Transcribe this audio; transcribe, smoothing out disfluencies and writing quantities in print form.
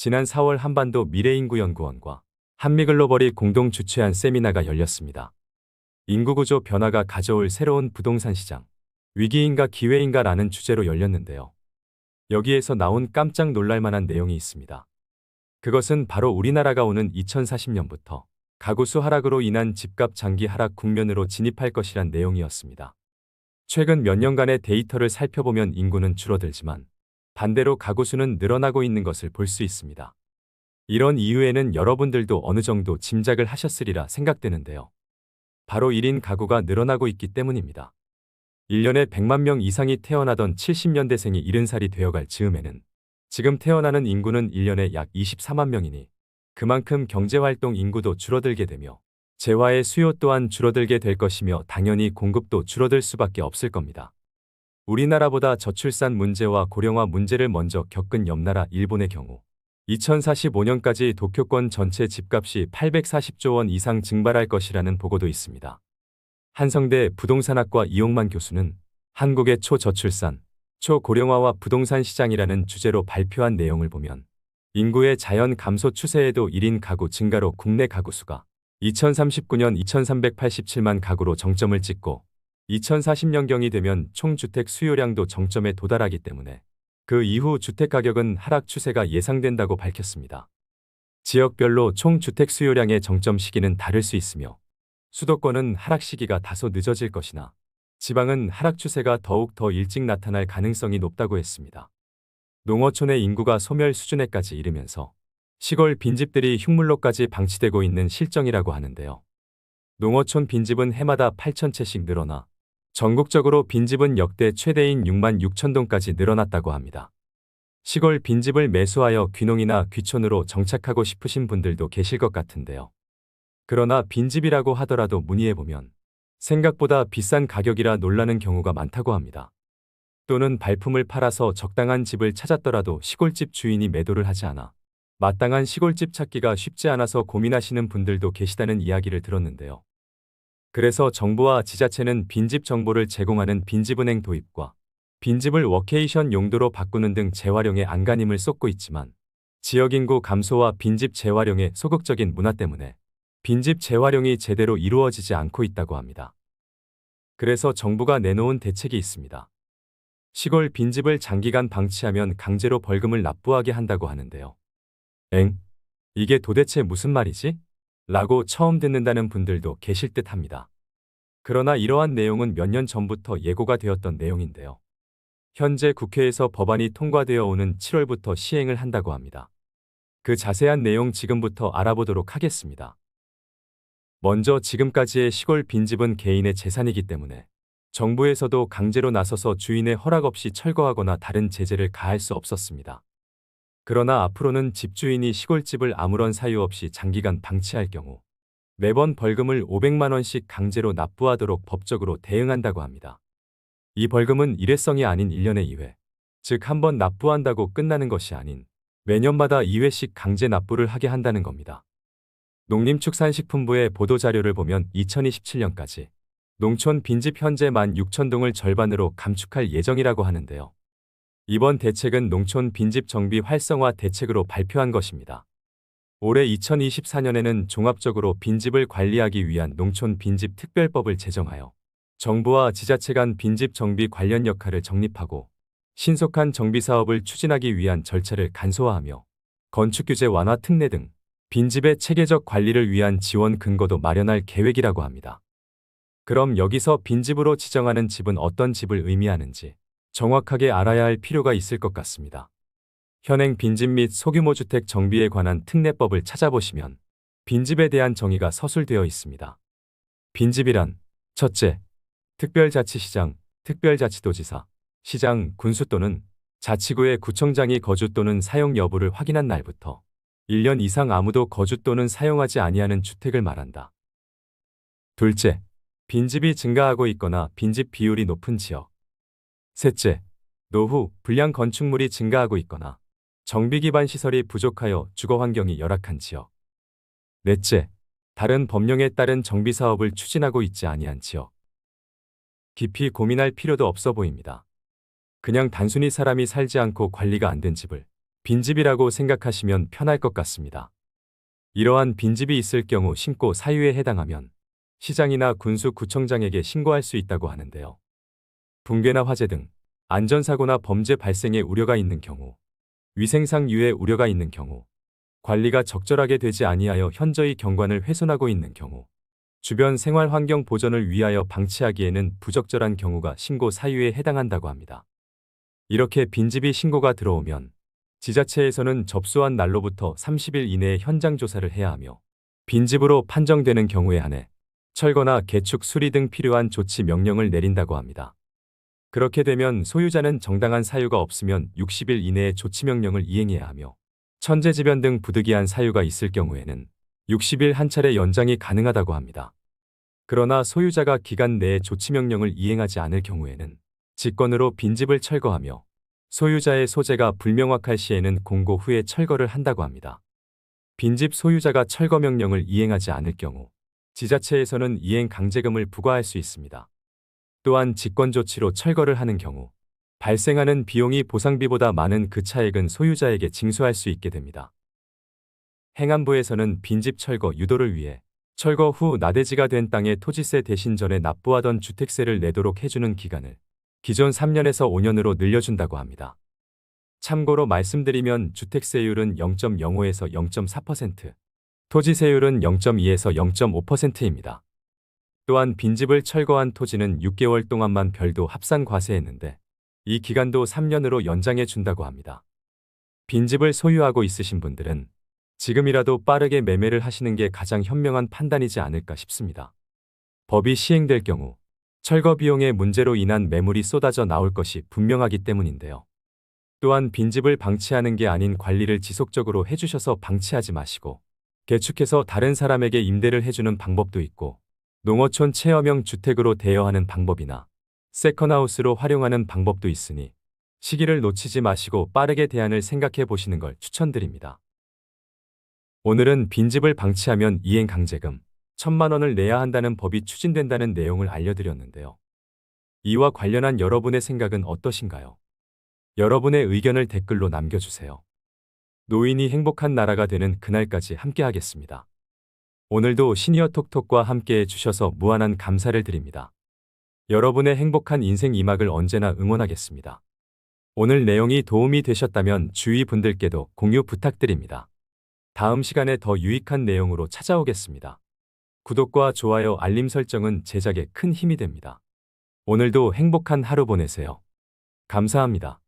지난 4월 한반도 미래인구연구원과 한미글로벌이 공동 주최한 세미나가 열렸습니다. 인구구조 변화가 가져올 새로운 부동산 시장, 위기인가 기회인가라는 주제로 열렸는데요. 여기에서 나온 깜짝 놀랄만한 내용이 있습니다. 그것은 바로 우리나라가 오는 2040년부터 가구수 하락으로 인한 집값 장기 하락 국면으로 진입할 것이란 내용이었습니다. 최근 몇 년간의 데이터를 살펴보면 인구는 줄어들지만 반대로 가구수는 늘어나고 있는 것을 볼 수 있습니다. 이런 이유에는 여러분들도 어느 정도 짐작을 하셨으리라 생각되는데요. 바로 1인 가구가 늘어나고 있기 때문입니다. 1년에 100만 명 이상이 태어나던 70년대생이 70살이 되어갈 즈음에는 지금 태어나는 인구는 1년에 약 24만 명이니 그만큼 경제활동 인구도 줄어들게 되며 재화의 수요 또한 줄어들게 될 것이며 당연히 공급도 줄어들 수밖에 없을 겁니다. 우리나라보다 저출산 문제와 고령화 문제를 먼저 겪은 옆나라 일본의 경우 2045년까지 도쿄권 전체 집값이 840조 원 이상 증발할 것이라는 보고도 있습니다. 한성대 부동산학과 이용만 교수는 한국의 초저출산, 초고령화와 부동산 시장이라는 주제로 발표한 내용을 보면 인구의 자연 감소 추세에도 1인 가구 증가로 국내 가구 수가 2039년 2387만 가구로 정점을 찍고 2040년경이 되면 총 주택 수요량도 정점에 도달하기 때문에 그 이후 주택 가격은 하락 추세가 예상된다고 밝혔습니다. 지역별로 총 주택 수요량의 정점 시기는 다를 수 있으며 수도권은 하락 시기가 다소 늦어질 것이나 지방은 하락 추세가 더욱 더 일찍 나타날 가능성이 높다고 했습니다. 농어촌의 인구가 소멸 수준에까지 이르면서 시골 빈집들이 흉물로까지 방치되고 있는 실정이라고 하는데요. 농어촌 빈집은 해마다 8,000채씩 늘어나 전국적으로 빈집은 역대 최대인 6만 6천 동까지 늘어났다고 합니다. 시골 빈집을 매수하여 귀농이나 귀촌으로 정착하고 싶으신 분들도 계실 것 같은데요. 그러나 빈집이라고 하더라도 문의해보면 생각보다 비싼 가격이라 놀라는 경우가 많다고 합니다. 또는 발품을 팔아서 적당한 집을 찾았더라도 시골집 주인이 매도를 하지 않아 마땅한 시골집 찾기가 쉽지 않아서 고민하시는 분들도 계시다는 이야기를 들었는데요. 그래서 정부와 지자체는 빈집 정보를 제공하는 빈집은행 도입과 빈집을 워케이션 용도로 바꾸는 등 재활용에 안간힘을 쏟고 있지만 지역인구 감소와 빈집 재활용의 소극적인 문화 때문에 빈집 재활용이 제대로 이루어지지 않고 있다고 합니다. 그래서 정부가 내놓은 대책이 있습니다. 시골 빈집을 장기간 방치하면 강제로 벌금을 납부하게 한다고 하는데요. 이게 도대체 무슨 말이지? 라고 처음 듣는다는 분들도 계실 듯 합니다. 그러나 이러한 내용은 몇 년 전부터 예고가 되었던 내용인데요. 현재 국회에서 법안이 통과되어 오는 7월부터 시행을 한다고 합니다. 그 자세한 내용 지금부터 알아보도록 하겠습니다. 먼저 지금까지의 시골 빈집은 개인의 재산이기 때문에 정부에서도 강제로 나서서 주인의 허락 없이 철거하거나 다른 제재를 가할 수 없었습니다. 그러나 앞으로는 집주인이 시골집을 아무런 사유 없이 장기간 방치할 경우 매번 벌금을 500만 원씩 강제로 납부하도록 법적으로 대응한다고 합니다. 이 벌금은 일회성이 아닌 1년에 2회, 즉 한 번 납부한다고 끝나는 것이 아닌 매년마다 2회씩 강제 납부를 하게 한다는 겁니다. 농림축산식품부의 보도자료를 보면 2027년까지 농촌 빈집 현재 16,000동을 절반으로 감축할 예정이라고 하는데요. 이번 대책은 농촌 빈집 정비 활성화 대책으로 발표한 것입니다. 올해 2024년에는 종합적으로 빈집을 관리하기 위한 농촌 빈집 특별법을 제정하여 정부와 지자체 간 빈집 정비 관련 역할을 정립하고 신속한 정비 사업을 추진하기 위한 절차를 간소화하며 건축규제 완화 특례 등 빈집의 체계적 관리를 위한 지원 근거도 마련할 계획이라고 합니다. 그럼 여기서 빈집으로 지정하는 집은 어떤 집을 의미하는지 정확하게 알아야 할 필요가 있을 것 같습니다. 현행 빈집 및 소규모 주택 정비에 관한 특례법을 찾아보시면 빈집에 대한 정의가 서술되어 있습니다. 빈집이란 첫째, 특별자치시장, 특별자치도지사, 시장, 군수 또는 자치구의 구청장이 거주 또는 사용 여부를 확인한 날부터 1년 이상 아무도 거주 또는 사용하지 아니하는 주택을 말한다. 둘째, 빈집이 증가하고 있거나 빈집 비율이 높은 지역. 셋째, 노후, 불량 건축물이 증가하고 있거나 정비 기반 시설이 부족하여 주거 환경이 열악한 지역. 넷째, 다른 법령에 따른 정비 사업을 추진하고 있지 아니한 지역. 깊이 고민할 필요도 없어 보입니다. 그냥 단순히 사람이 살지 않고 관리가 안 된 집을 빈집이라고 생각하시면 편할 것 같습니다. 이러한 빈집이 있을 경우 신고 사유에 해당하면 시장이나 군수구청장에게 신고할 수 있다고 하는데요. 붕괴나 화재 등 안전사고나 범죄 발생의 우려가 있는 경우, 위생상 유해 우려가 있는 경우, 관리가 적절하게 되지 아니하여 현저히 경관을 훼손하고 있는 경우, 주변 생활 환경 보전을 위하여 방치하기에는 부적절한 경우가 신고 사유에 해당한다고 합니다. 이렇게 빈집이 신고가 들어오면 지자체에서는 접수한 날로부터 30일 이내에 현장 조사를 해야 하며 빈집으로 판정되는 경우에 한해 철거나 개축 수리 등 필요한 조치 명령을 내린다고 합니다. 그렇게 되면 소유자는 정당한 사유가 없으면 60일 이내에 조치 명령을 이행해야 하며 천재지변 등 부득이한 사유가 있을 경우에는 60일 한 차례 연장이 가능하다고 합니다. 그러나 소유자가 기간 내에 조치 명령을 이행하지 않을 경우에는 직권으로 빈집을 철거하며 소유자의 소재가 불명확할 시에는 공고 후에 철거를 한다고 합니다. 빈집 소유자가 철거 명령을 이행하지 않을 경우 지자체에서는 이행 강제금을 부과할 수 있습니다. 또한 직권 조치로 철거를 하는 경우 발생하는 비용이 보상비보다 많은 그 차액은 소유자에게 징수할 수 있게 됩니다. 행안부에서는 빈집 철거 유도를 위해 철거 후 나대지가 된 땅에 토지세 대신 전에 납부하던 주택세를 내도록 해주는 기간을 기존 3년에서 5년으로 늘려준다고 합니다. 참고로 말씀드리면 주택세율은 0.05에서 0.4%, 토지세율은 0.2에서 0.5%입니다. 또한 빈집을 철거한 토지는 6개월 동안만 별도 합산 과세했는데 이 기간도 3년으로 연장해 준다고 합니다. 빈집을 소유하고 있으신 분들은 지금이라도 빠르게 매매를 하시는 게 가장 현명한 판단이지 않을까 싶습니다. 법이 시행될 경우 철거 비용의 문제로 인한 매물이 쏟아져 나올 것이 분명하기 때문인데요. 또한 빈집을 방치하는 게 아닌 관리를 지속적으로 해주셔서 방치하지 마시고 개축해서 다른 사람에게 임대를 해주는 방법도 있고 농어촌 체험형 주택으로 대여하는 방법이나 세컨하우스로 활용하는 방법도 있으니 시기를 놓치지 마시고 빠르게 대안을 생각해 보시는 걸 추천드립니다. 오늘은 빈집을 방치하면 이행 강제금 1,000만 원을 내야 한다는 법이 추진된다는 내용을 알려드렸는데요. 이와 관련한 여러분의 생각은 어떠신가요? 여러분의 의견을 댓글로 남겨주세요. 노인이 행복한 나라가 되는 그날까지 함께하겠습니다. 오늘도 시니어 톡톡과 함께해 주셔서 무한한 감사를 드립니다. 여러분의 행복한 인생 2막을 언제나 응원하겠습니다. 오늘 내용이 도움이 되셨다면 주위 분들께도 공유 부탁드립니다. 다음 시간에 더 유익한 내용으로 찾아오겠습니다. 구독과 좋아요, 알림 설정은 제작에 큰 힘이 됩니다. 오늘도 행복한 하루 보내세요. 감사합니다.